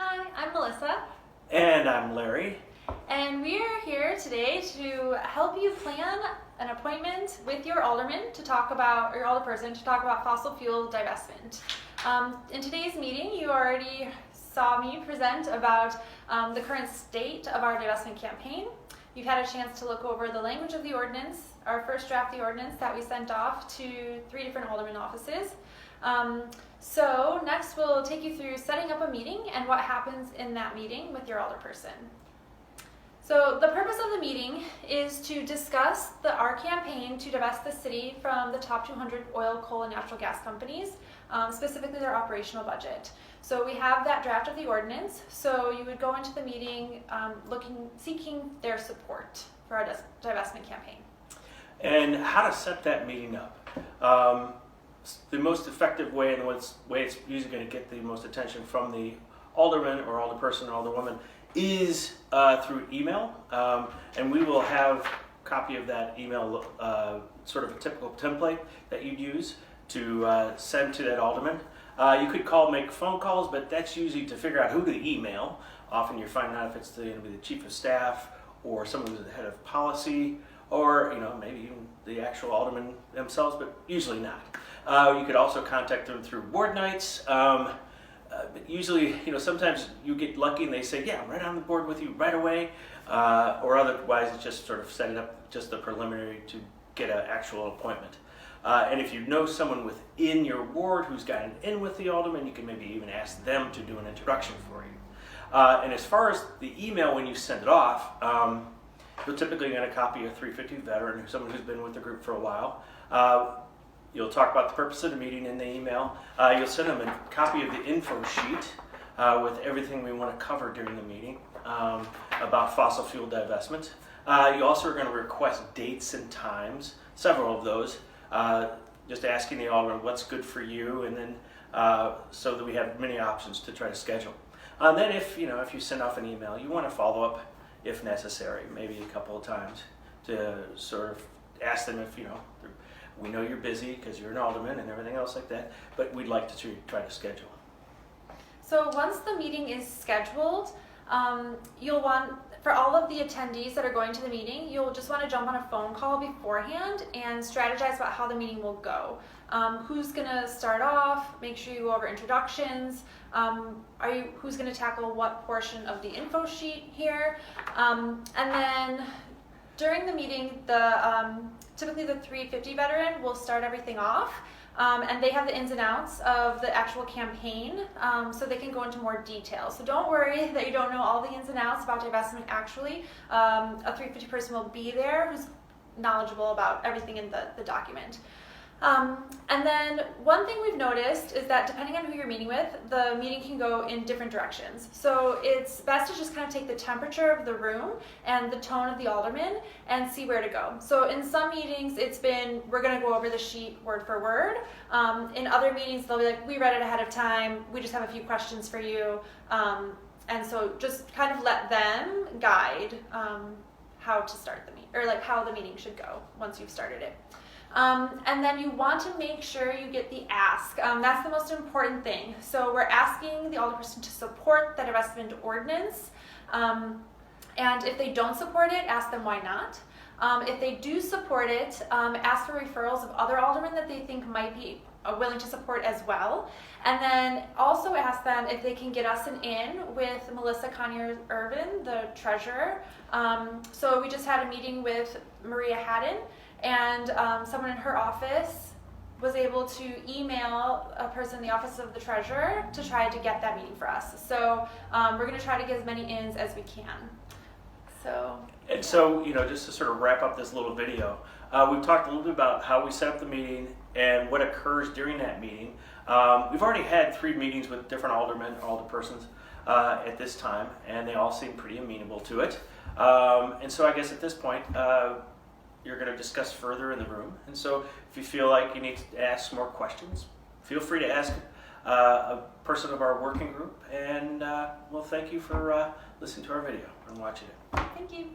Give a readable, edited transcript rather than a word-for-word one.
Hi, I'm Melissa. And I'm Larry. And we are here today to help you plan an appointment with your alderman to talk about, or your alderperson to talk about fossil fuel divestment. In today's meeting, you already saw me present about the current state of our divestment campaign. You've had a chance to look over the language of the ordinance, our first draft of the ordinance that we sent off to 3 different alderman offices. So next we'll take you through setting up a meeting and what happens in that meeting with your alderperson. So the purpose of the meeting is to discuss our campaign to divest the city from the top 200 oil, coal, and natural gas companies, specifically their operational budget. So we have that draft of the ordinance, so you would go into the meeting seeking their support for our divestment campaign. And how to set that meeting up. The most effective way and the way it's usually going to get the most attention from the alderman or alderperson or alderwoman is through email. And we will have a copy of that email, sort of a typical template that you'd use to send to that alderman. You could make phone calls, but that's usually to figure out who to email. Often you're finding out if it's going to be the chief of staff or someone who's the head of policy, or maybe even the actual alderman themselves, but usually not. You could also contact them through board nights. But usually, sometimes you get lucky and they say, yeah, I'm right on the board with you right away. Or otherwise, it's just sort of setting up just the preliminary to get an actual appointment. And if you know someone within your ward who's gotten in with the alderman, you can maybe even ask them to do an introduction for you. And as far as the email, when you send it off, you'll typically get a copy of 350 veteran, someone who's been with the group for a while. You'll talk about the purpose of the meeting in the email. You'll send them a copy of the info sheet with everything we want to cover during the meeting about fossil fuel divestment. You also are going to request dates and times, several of those, just asking the alderman what's good for you, and then so that we have many options to try to schedule. Then if you send off an email, you want to follow up if necessary, maybe a couple of times, to sort of ask them if we know you're busy because you're an alderman and everything else like that, but we'd like to try to schedule. So once the meeting is scheduled, you'll want, for all of the attendees that are going to the meeting, you'll just want to jump on a phone call beforehand and strategize about how the meeting will go. Who's going to start off, make sure you go over introductions, who's going to tackle what portion of the info sheet here, and then during the meeting, typically the 350 veteran will start everything off, and they have the ins and outs of the actual campaign, so they can go into more detail. So don't worry that you don't know all the ins and outs about divestment actually. A 350 person will be there who's knowledgeable about everything in the document. And then one thing we've noticed is that depending on who you're meeting with, the meeting can go in different directions. So it's best to just kind of take the temperature of the room and the tone of the alderman and see where to go. So in some meetings, it's been, we're going to go over the sheet word for word. In other meetings, they'll be like, we read it ahead of time. We just have a few questions for you. And so just kind of let them guide how to start the meeting, or like how the meeting should go once you've started it. And then you want to make sure you get the ask. That's the most important thing. So we're asking the alderperson to support the divestment ordinance. And if they don't support it, ask them why not. If they do support it, ask for referrals of other aldermen that they think might be willing to support as well. And then also ask them if they can get us an in with Melissa Conyer-Irvin, the treasurer. So we just had a meeting with Maria Haddon, and someone in her office was able to email a person in the office of the treasurer to try to get that meeting for us. So we're going to try to get as many ins as we can. So just to sort of wrap up this little video, we've talked a little bit about how we set up the meeting and what occurs during that meeting. We've already had 3 meetings with different aldermen, alderpersons at this time, and they all seem pretty amenable to it. And so I guess at this point, you're going to discuss further in the room. And so if you feel like you need to ask more questions, feel free to ask a person of our working group. And well, thank you for listening to our video and watching it. Thank you.